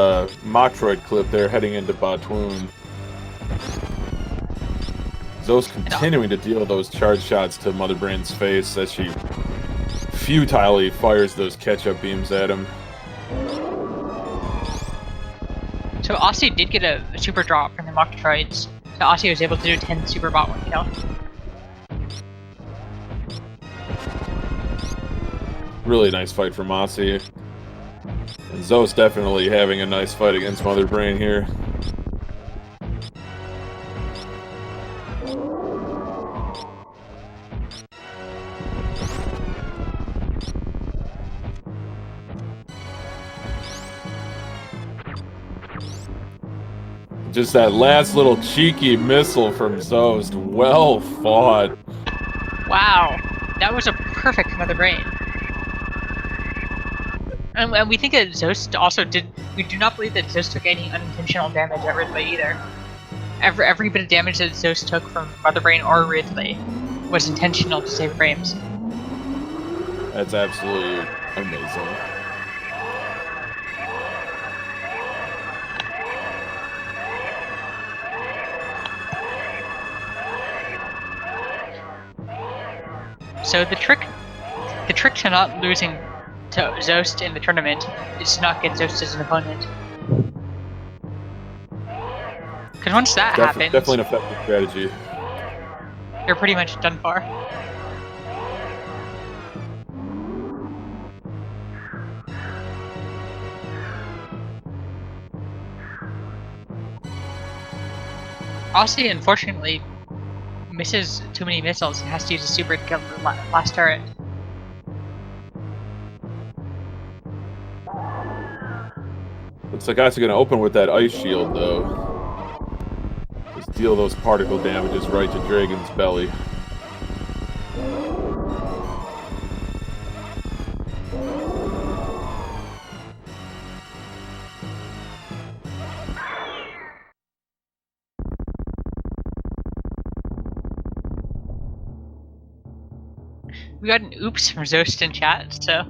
Metroid clip there heading into Batwoon. Zoast continuing to deal those charge shots to Mother Brain's face as she futilely fires those catch-up beams at him.
So Osse did get a super drop from the Metroids, so Osse was able to do 10 super bot 1 kill.
Really nice fight from Osse. And Zoast definitely having a nice fight against Mother Brain here. Just that last little cheeky missile from Zoast. Well fought.
Wow, that was a perfect Mother Brain. And we think that Zoast also did. We do not believe that Zoast took any unintentional damage at Ridley either. Every bit of damage that Zoast took from Mother Brain or Ridley was intentional to save frames.
That's absolutely amazing.
So the trick to not losing to Zoast in the tournament is to not get Zoast as an opponent. Because once that happens,
definitely an effective strategy.
You're pretty much done for. Osse unfortunately misses too many missiles and has to use a super to kill the last turret.
Looks like Osse gonna open with that ice shield though. Just deal those particle damages right to Dragon's belly.
We got an oops from Zoast in chat, so.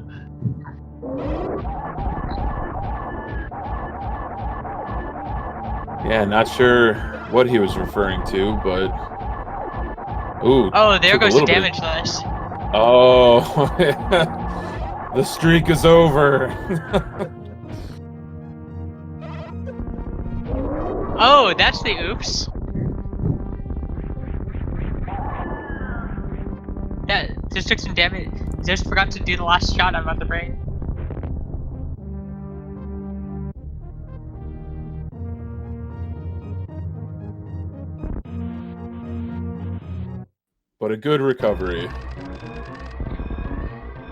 Yeah, not sure what he was referring to, but ooh.
Oh, there goes the damage list.
Oh, the streak is over.
Oh, that's the oops. That just took some damage. Just forgot to do the last shot on Mother Brain.
But a good recovery.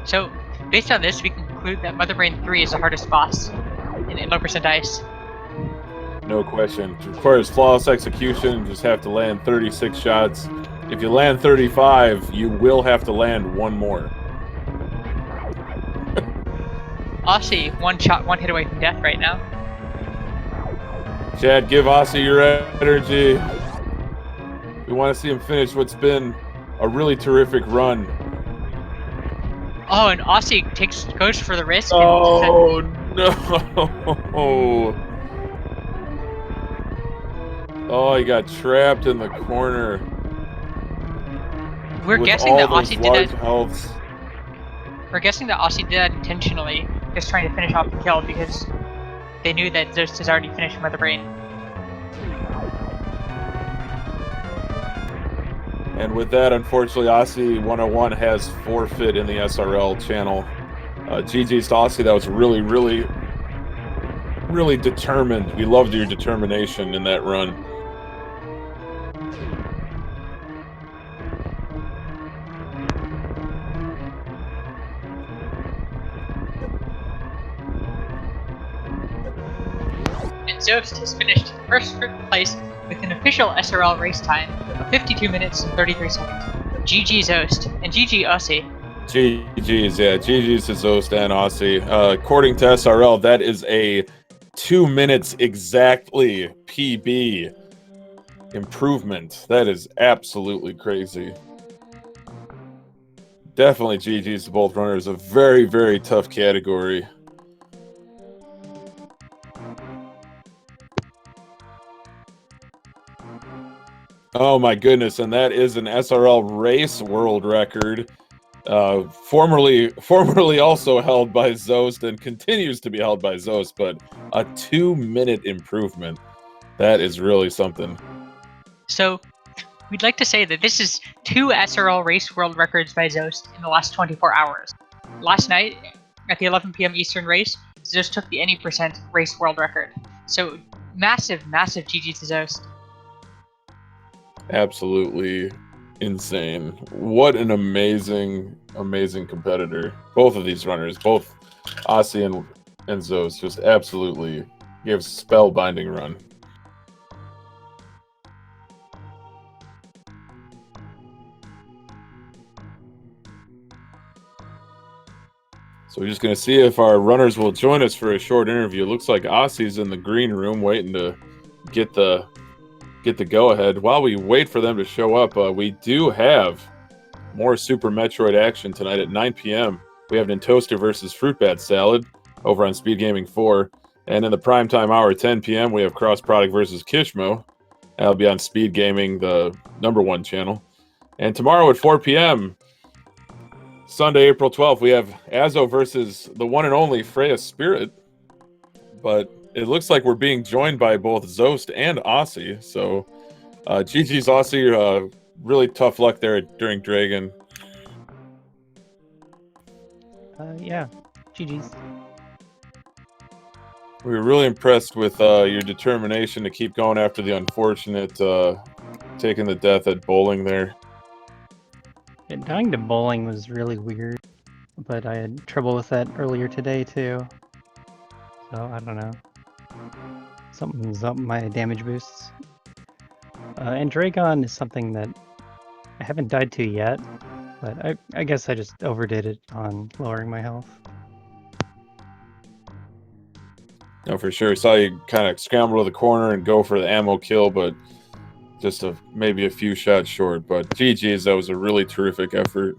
So, based on this, we can conclude that Mother Brain 3 is the hardest boss in low percent ice.
No question. It requires flawless execution. You just have to land 36 shots. If you land 35, you will have to land one more.
Osse, one shot, one hit away from death right now.
Chad, give Osse your energy. We want to see him finish what's been a really terrific run.
Oh, and Osse goes for the risk.
Oh, no. Oh, he got trapped in the corner.
We're
with
guessing
all
that
those
Osse did
large
that.
healths.
We're guessing that Osse did that intentionally, just trying to finish off the kill because they knew that Zoast has already finished Mother Brain.
And with that, unfortunately, Osse101 has forfeit in the SRL channel. GG's to Osse. That was really, really, really determined. We loved your determination in that run.
And Zoast has finished first place with an official SRL race time of 52 minutes and 33 seconds. GG Zoast, and GG Osse.
GG's, yeah. GG's to Zoast and Osse. According to SRL, that is a 2 minutes exactly PB improvement. That is absolutely crazy. Definitely GG's to both runners. A very, very tough category. Oh my goodness, and that is an SRL race world record. Formerly also held by Zoast and continues to be held by Zoast, but a 2 minute improvement. That is really something.
So, we'd like to say that this is 2 SRL race world records by Zoast in the last 24 hours. Last night, at the 11 p.m. Eastern race, Zoast took the any percent race world record. So, massive, massive GG to Zoast.
Absolutely insane. What an amazing, amazing competitor. Both of these runners, both Osse and Zoast, just absolutely gave a spellbinding run. So we're just going to see if our runners will join us for a short interview. It looks like Osse's in the green room waiting to get the go-ahead. While we wait for them to show up, we do have more Super Metroid action tonight at 9 p.m. We have Nintoaster versus Fruit Bat Salad over on SpeedGaming 4. And in the primetime hour at 10 p.m., we have Cross Product versus Kishmo. That'll be on SpeedGaming, the #1 channel. And tomorrow at 4 p.m., Sunday, April 12th, we have Azo versus the one and only Freya Spirit. But it looks like we're being joined by both Zoast and Osse. So GG's Osse, really tough luck there during Dragon.
Yeah, GG's.
We were really impressed with your determination to keep going after the unfortunate taking the death at bowling there.
Yeah, dying to bowling was really weird, but I had trouble with that earlier today too. So I don't know. Something's up my damage boosts. And Dragon is something that I haven't died to yet, but I guess I just overdid it on lowering my health.
No, for sure. Saw you kind of scramble to the corner and go for the ammo kill, but just maybe a few shots short. But GG's, that was a really terrific effort.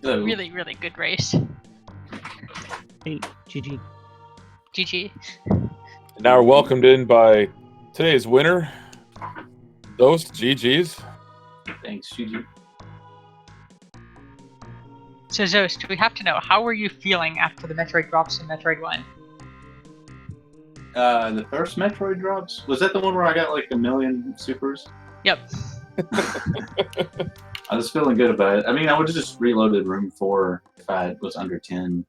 Really, really good race.
Hey, GG.
GG.
Now we're welcomed in by today's winner, Zoast. GG's.
Thanks, GG.
So Zoast, we have to know, how were you feeling after the Metroid drops in Metroid 1?
The first Metroid drops? Was that the one where I got like 1,000,000 supers?
Yep.
I was feeling good about it. I mean, I would have just reloaded room 4 if I was under 10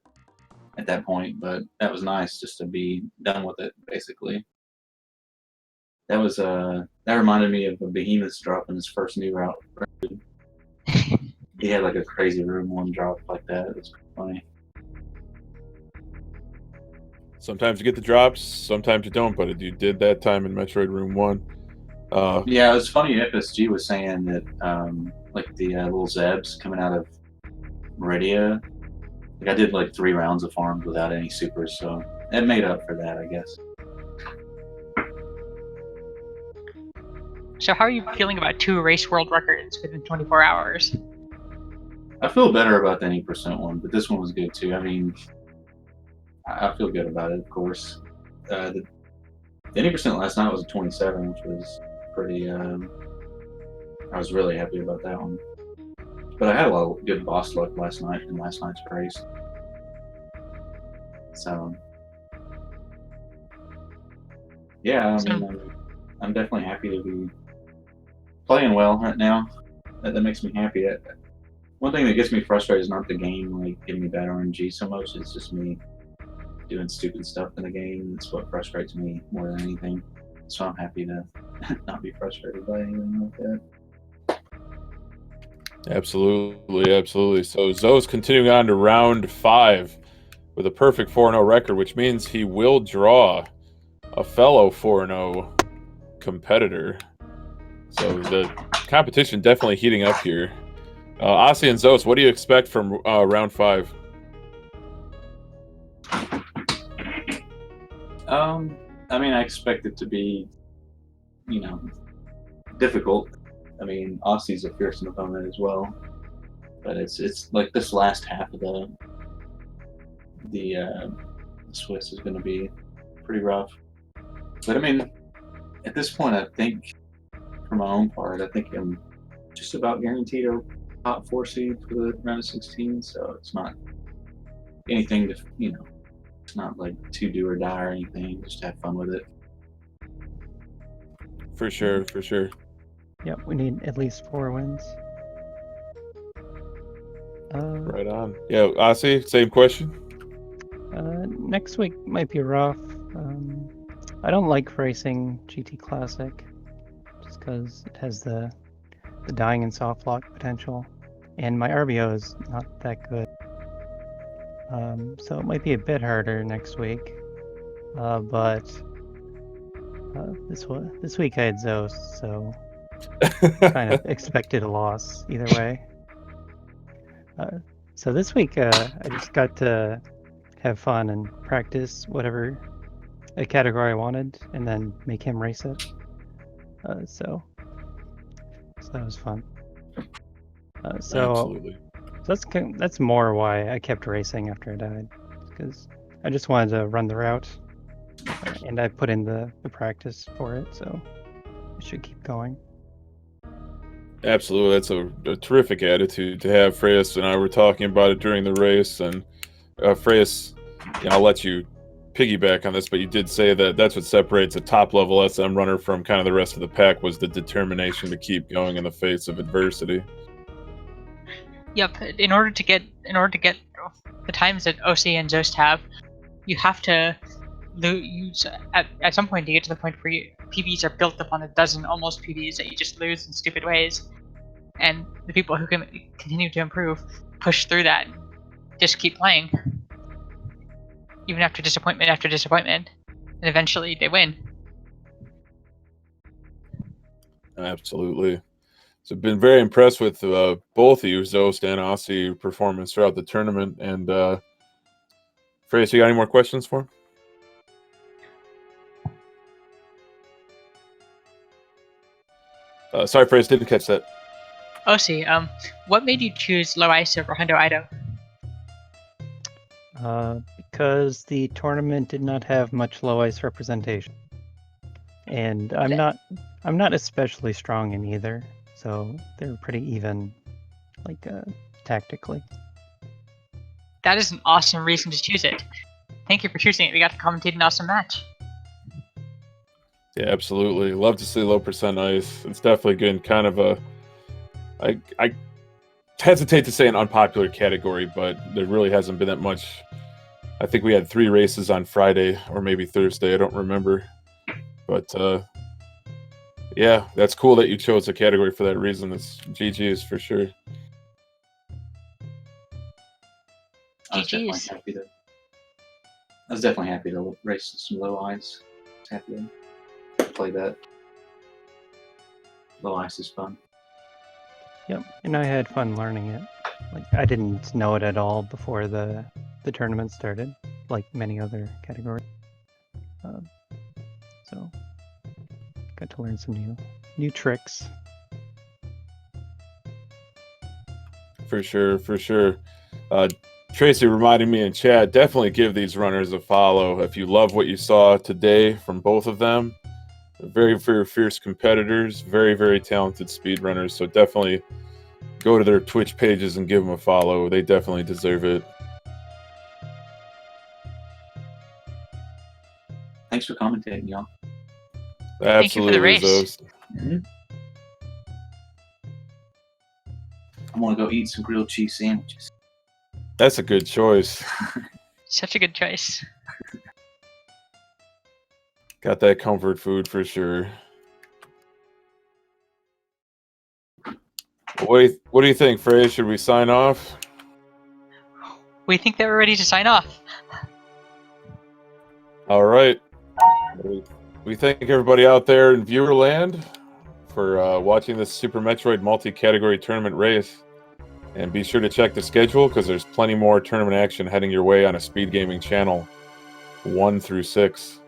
at that point, but that was nice just to be done with it, basically. That was that reminded me of a Behemoth's drop in his first new route. He had like a crazy room 1 drop like that. It was funny.
Sometimes you get the drops, sometimes you don't, but you did that time in Metroid Room 1.
Yeah, it was funny. FSG was saying that like the little Zebs coming out of Meridia, like I did like 3 rounds of farms without any supers, so it made up for that, I guess.
So how are you feeling about 2 race world records within 24 hours?
I feel better about the 80% one, but this one was good too. I mean, I feel good about it, of course. The 80% last night was a 27, which was pretty I was really happy about that one. But I had a lot of good boss luck last night in last night's race. So, yeah, I mean, I'm definitely happy to be playing well right now. That makes me happy. One thing that gets me frustrated is not the game like giving me bad RNG so much. It's just me doing stupid stuff in the game. It's what frustrates me more than anything. So I'm happy to not be frustrated by anything like that.
Absolutely, absolutely. So Zoe's continuing on to round 5 with a perfect 4-0 record, which means he will draw a fellow 4-0 competitor. So the competition definitely heating up here. Osse and Zoast, what do you expect from round 5?
I mean, I expect it to be, difficult. I mean, Osse's a fearsome opponent as well, but it's like this last half of the Swiss is going to be pretty rough. But I mean, at this point, I think for my own part, I think I'm just about guaranteed a top 4 seed for the round of 16. So it's not anything to it's not like to do or die or anything. Just have fun with it.
For sure, for sure.
Yep, we need at least 4 wins.
Right on. Yeah, Osse, same question.
Next week might be rough. I don't like racing GT Classic just because it has the dying and soft lock potential, and my RBO is not that good. So it might be a bit harder next week. But this week I had Zoast, so kind of expected a loss either way. So this week I just got to have fun and practice whatever a category I wanted, and then make him race it. So that was fun.
Absolutely.
So that's more why I kept racing after I died, because I just wanted to run the route, and I put in the practice for it, so it should keep going.
Absolutely, that's a terrific attitude to have. Freyas and I were talking about it during the race, and Freyas, I'll let you piggyback on this, but you did say that that's what separates a top-level SM runner from kind of the rest of the pack, was the determination to keep going in the face of adversity.
Yep. In order to get the times that Osse and Zoast have, you have to lose at some point to get to the point where PBs are built upon a dozen almost PBs that you just lose in stupid ways, and the people who can continue to improve push through that, just keep playing, even after disappointment after disappointment, and eventually they win.
Absolutely. So I've been very impressed with both of you, Zoast and Osse, performance throughout the tournament. And Freyas, you got any more questions for him? Sorry, Freyas, didn't catch that.
Osse, what made you choose low ice over Hundo Ido?
Because the tournament did not have much low ice representation, and I'm not especially strong in either, so they're pretty even, like tactically.
That is an awesome reason to choose it. Thank you for choosing it. We got to commentate an awesome match.
Yeah, absolutely. Love to see low percent ice. It's definitely good. Kind of a, I hesitate to say an unpopular category, but there really hasn't been that much. I think we had 3 races on Friday or maybe Thursday. I don't remember. But yeah, that's cool that you chose a category for that reason. It's GG's for sure.
I was definitely happy to race some low ice. I was happy to play that. Low ice is fun.
Yep, and I had fun learning it. Like, I didn't know it at all before the tournament started, like many other categories. So got to learn some new tricks.
For sure, for sure. Tracy reminded me in chat, definitely give these runners a follow. If you love what you saw today from both of them, Very, very fierce competitors, very, very talented speedrunners. So definitely go to their Twitch pages and give them a follow. They definitely deserve it.
Thanks for commentating, y'all.
Thank you for the
Absolutely,
race.
Zoast.
I'm gonna go eat some grilled cheese sandwiches.
That's a good choice.
Such a good choice.
Got that comfort food for sure. What do you think, Frey? Should we sign off?
We think that we're ready to sign off.
All right. We thank everybody out there in viewerland for watching this Super Metroid multi-category tournament race. And be sure to check the schedule because there's plenty more tournament action heading your way on a SpeedGaming channel 1 through 6.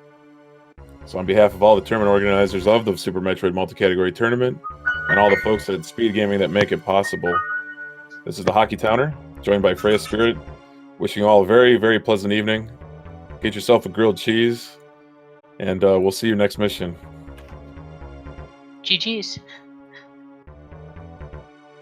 So on behalf of all the tournament organizers of the Super Metroid multi-category tournament and all the folks at SpeedGaming that make it possible, this is the Hockey Towner, joined by Freya Spirit, wishing you all a very, very pleasant evening. Get yourself a grilled cheese, and we'll see you next mission.
GG's.